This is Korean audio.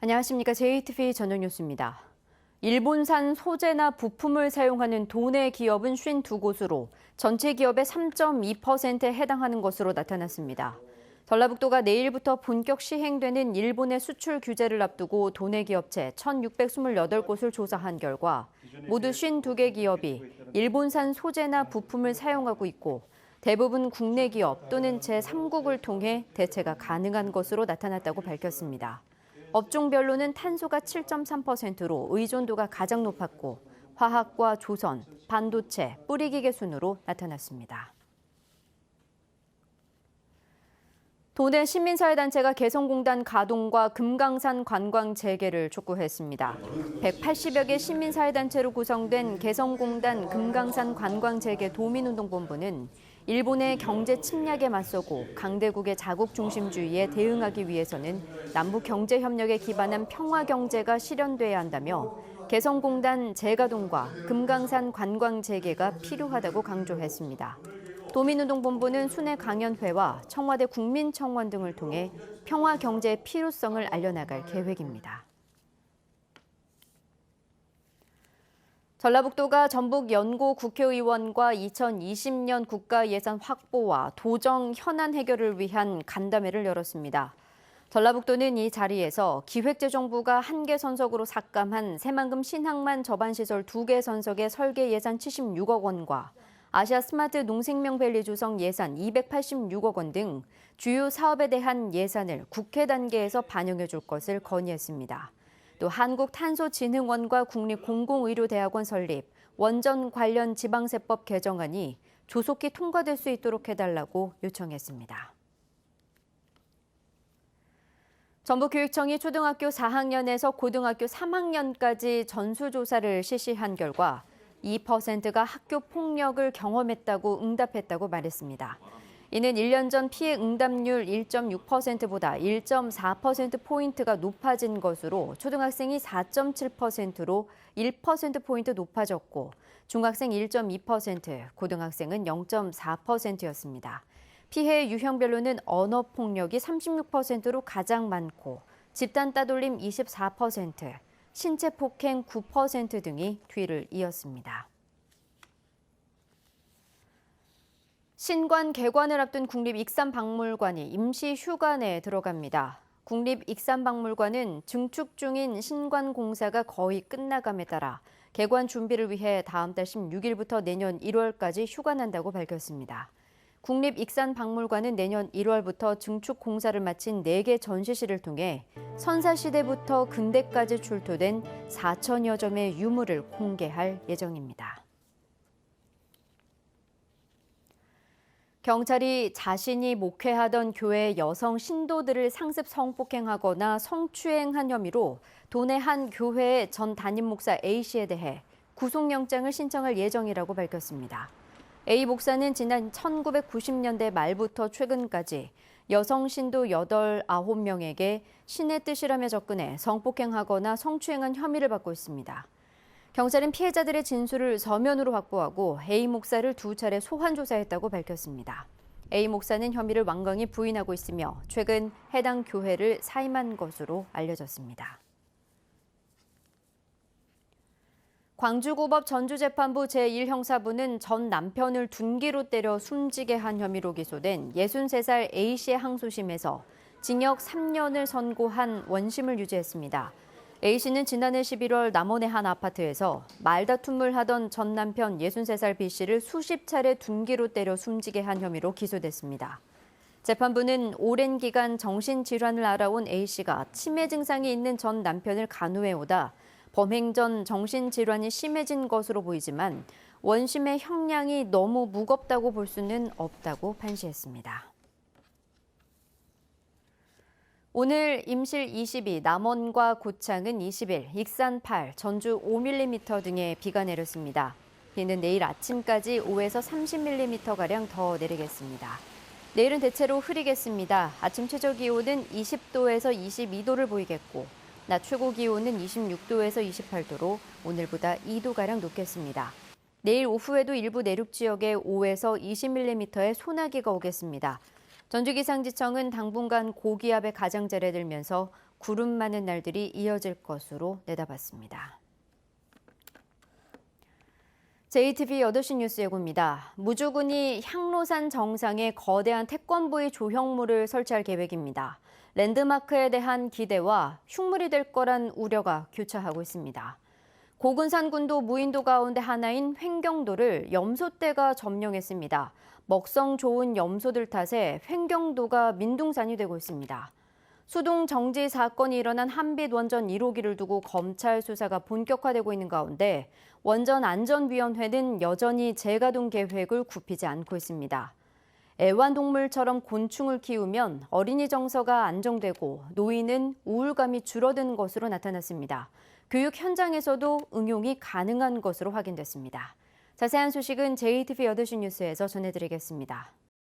안녕하십니까. JTBC 저녁 뉴스입니다. 일본산 소재나 부품을 사용하는 도내 기업은 52곳으로 전체 기업의 3.2%에 해당하는 것으로 나타났습니다. 전라북도가 내일부터 본격 시행되는 일본의 수출 규제를 앞두고 도내 기업체 1,628곳을 조사한 결과 모두 52개 기업이 일본산 소재나 부품을 사용하고 있고 대부분 국내 기업 또는 제3국을 통해 대체가 가능한 것으로 나타났다고 밝혔습니다. 업종별로는 탄소가 7.3%로 의존도가 가장 높았고 화학과 조선, 반도체, 뿌리기계 순으로 나타났습니다. 도내 시민사회단체가 개성공단 가동과 금강산 관광 재개를 촉구했습니다. 180여 개 시민사회단체로 구성된 개성공단 금강산 관광 재개 도민운동본부는 일본의 경제 침략에 맞서고 강대국의 자국 중심주의에 대응하기 위해서는 남북 경제 협력에 기반한 평화 경제가 실현돼야 한다며 개성공단 재가동과 금강산 관광 재개가 필요하다고 강조했습니다. 도민운동본부는 순회 강연회와 청와대 국민청원 등을 통해 평화 경제의 필요성을 알려나갈 계획입니다. 전라북도가 전북 연고 국회의원과 2020년 국가예산 확보와 도정 현안 해결을 위한 간담회를 열었습니다. 전라북도는 이 자리에서 기획재정부가 1개 선석으로 삭감한 새만금 신항만 접안시설 2개 선석의 설계 예산 76억 원과 아시아 스마트 농생명밸리 조성 예산 286억 원 등 주요 사업에 대한 예산을 국회 단계에서 반영해 줄 것을 건의했습니다. 또 한국탄소진흥원과 국립공공의료대학원 설립, 원전 관련 지방세법 개정안이 조속히 통과될 수 있도록 해달라고 요청했습니다. 전북교육청이 초등학교 4학년에서 고등학교 3학년까지 전수조사를 실시한 결과 2%가 학교 폭력을 경험했다고 응답했다고 말했습니다. 이는 1년 전 피해 응답률 1.6%보다 1.4%포인트가 높아진 것으로 초등학생이 4.7%로 1%포인트 높아졌고 중학생 1.2%, 고등학생은 0.4%였습니다. 피해 유형별로는 언어폭력이 36%로 가장 많고 집단 따돌림 24%, 신체폭행 9% 등이 뒤를 이었습니다. 신관 개관을 앞둔 국립익산박물관이 임시 휴관에 들어갑니다. 국립익산박물관은 증축 중인 신관 공사가 거의 끝나감에 따라 개관 준비를 위해 다음 달 16일부터 내년 1월까지 휴관한다고 밝혔습니다. 국립익산박물관은 내년 1월부터 증축 공사를 마친 4개 전시실을 통해 선사시대부터 근대까지 출토된 4천여 점의 유물을 공개할 예정입니다. 경찰이 자신이 목회하던 교회 여성 신도들을 상습 성폭행하거나 성추행한 혐의로 도내 한 교회의 전 담임 목사 A씨에 대해 구속영장을 신청할 예정이라고 밝혔습니다. A 목사는 지난 1990년대 말부터 최근까지 여성 신도 9명에게 신의 뜻이라며 접근해 성폭행하거나 성추행한 혐의를 받고 있습니다. 경찰은 피해자들의 진술을 서면으로 확보하고 A 목사를 2차례 소환 조사했다고 밝혔습니다. A 목사는 혐의를 완강히 부인하고 있으며 최근 해당 교회를 사임한 것으로 알려졌습니다. 광주고법 전주재판부 제1형사부는 전 남편을 둔기로 때려 숨지게 한 혐의로 기소된 63살 A씨의 항소심에서 징역 3년을 선고한 원심을 유지했습니다. A씨는 지난해 11월 남원의 한 아파트에서 말다툼을 하던 전 남편 63살 B씨를 수십 차례 둔기로 때려 숨지게 한 혐의로 기소됐습니다. 재판부는 오랜 기간 정신질환을 앓아온 A씨가 치매 증상이 있는 전 남편을 간호해오다 범행 전 정신질환이 심해진 것으로 보이지만 원심의 형량이 너무 무겁다고 볼 수는 없다고 판시했습니다. 오늘 임실 22, 남원과 고창은 20일, 익산 8, 전주 5mm 등의 비가 내렸습니다. 비는 내일 아침까지 5에서 30mm가량 더 내리겠습니다. 내일은 대체로 흐리겠습니다. 아침 최저 기온은 20도에서 22도를 보이겠고 낮 최고 기온은 26도에서 28도로 오늘보다 2도가량 높겠습니다. 내일 오후에도 일부 내륙 지역에 5에서 20mm의 소나기가 오겠습니다. 전주기상지청은 당분간 고기압의 가장자리에 들면서 구름 많은 날들이 이어질 것으로 내다봤습니다. JTBC 8시 뉴스 예고입니다. 무주군이 향로산 정상에 거대한 태권브이 조형물을 설치할 계획입니다. 랜드마크에 대한 기대와 흉물이 될 거란 우려가 교차하고 있습니다. 고군산군도 무인도 가운데 하나인 횡경도를 염소떼가 점령했습니다. 먹성 좋은 염소들 탓에 횡경도가 민둥산이 되고 있습니다. 수동 정지 사건이 일어난 한빛 원전 1호기를 두고 검찰 수사가 본격화되고 있는 가운데 원전안전위원회는 여전히 재가동 계획을 굽히지 않고 있습니다. 애완동물처럼 곤충을 키우면 어린이 정서가 안정되고 노인은 우울감이 줄어드는 것으로 나타났습니다. 교육 현장에서도 응용이 가능한 것으로 확인됐습니다. 자세한 소식은 JTBC 8시 뉴스에서 전해드리겠습니다.